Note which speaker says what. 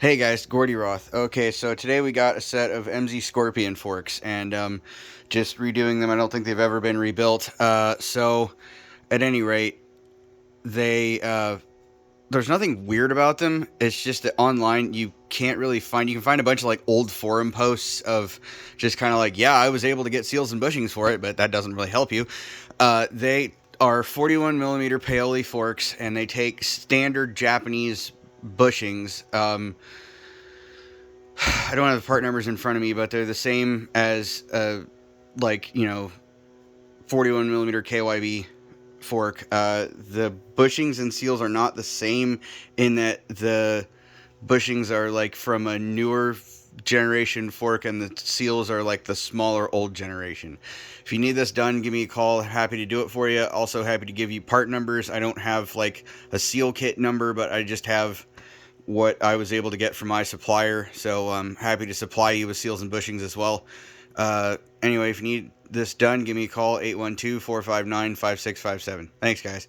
Speaker 1: Hey guys, gordy.roth. Okay, so today we got a set of MZ Skorpion forks, and just redoing them. I don't think they've ever been rebuilt. So at any rate, they there's nothing weird about them. It's just that online you can't really find. You can find a bunch of like old forum posts of just kind of like, yeah, I was able to get seals and bushings for it, but that doesn't really help you. They are 41 millimeter Paoli forks, and they take standard Japanese bushings. I don't have the part numbers in front of me, but they're the same as like 41 millimeter KYB fork. The bushings and seals are not the same in that the bushings are like from a newer generation fork and the seals are like the smaller old generation. If you need this done, give me a call. Happy to do it for you. Also happy to give you part numbers. I don't have like a seal kit number, but I just have what I was able to get from my supplier. So I'm happy to supply you with seals and bushings as well. Anyway, if you need this done, give me a call, 812-459-5657. Thanks, guys.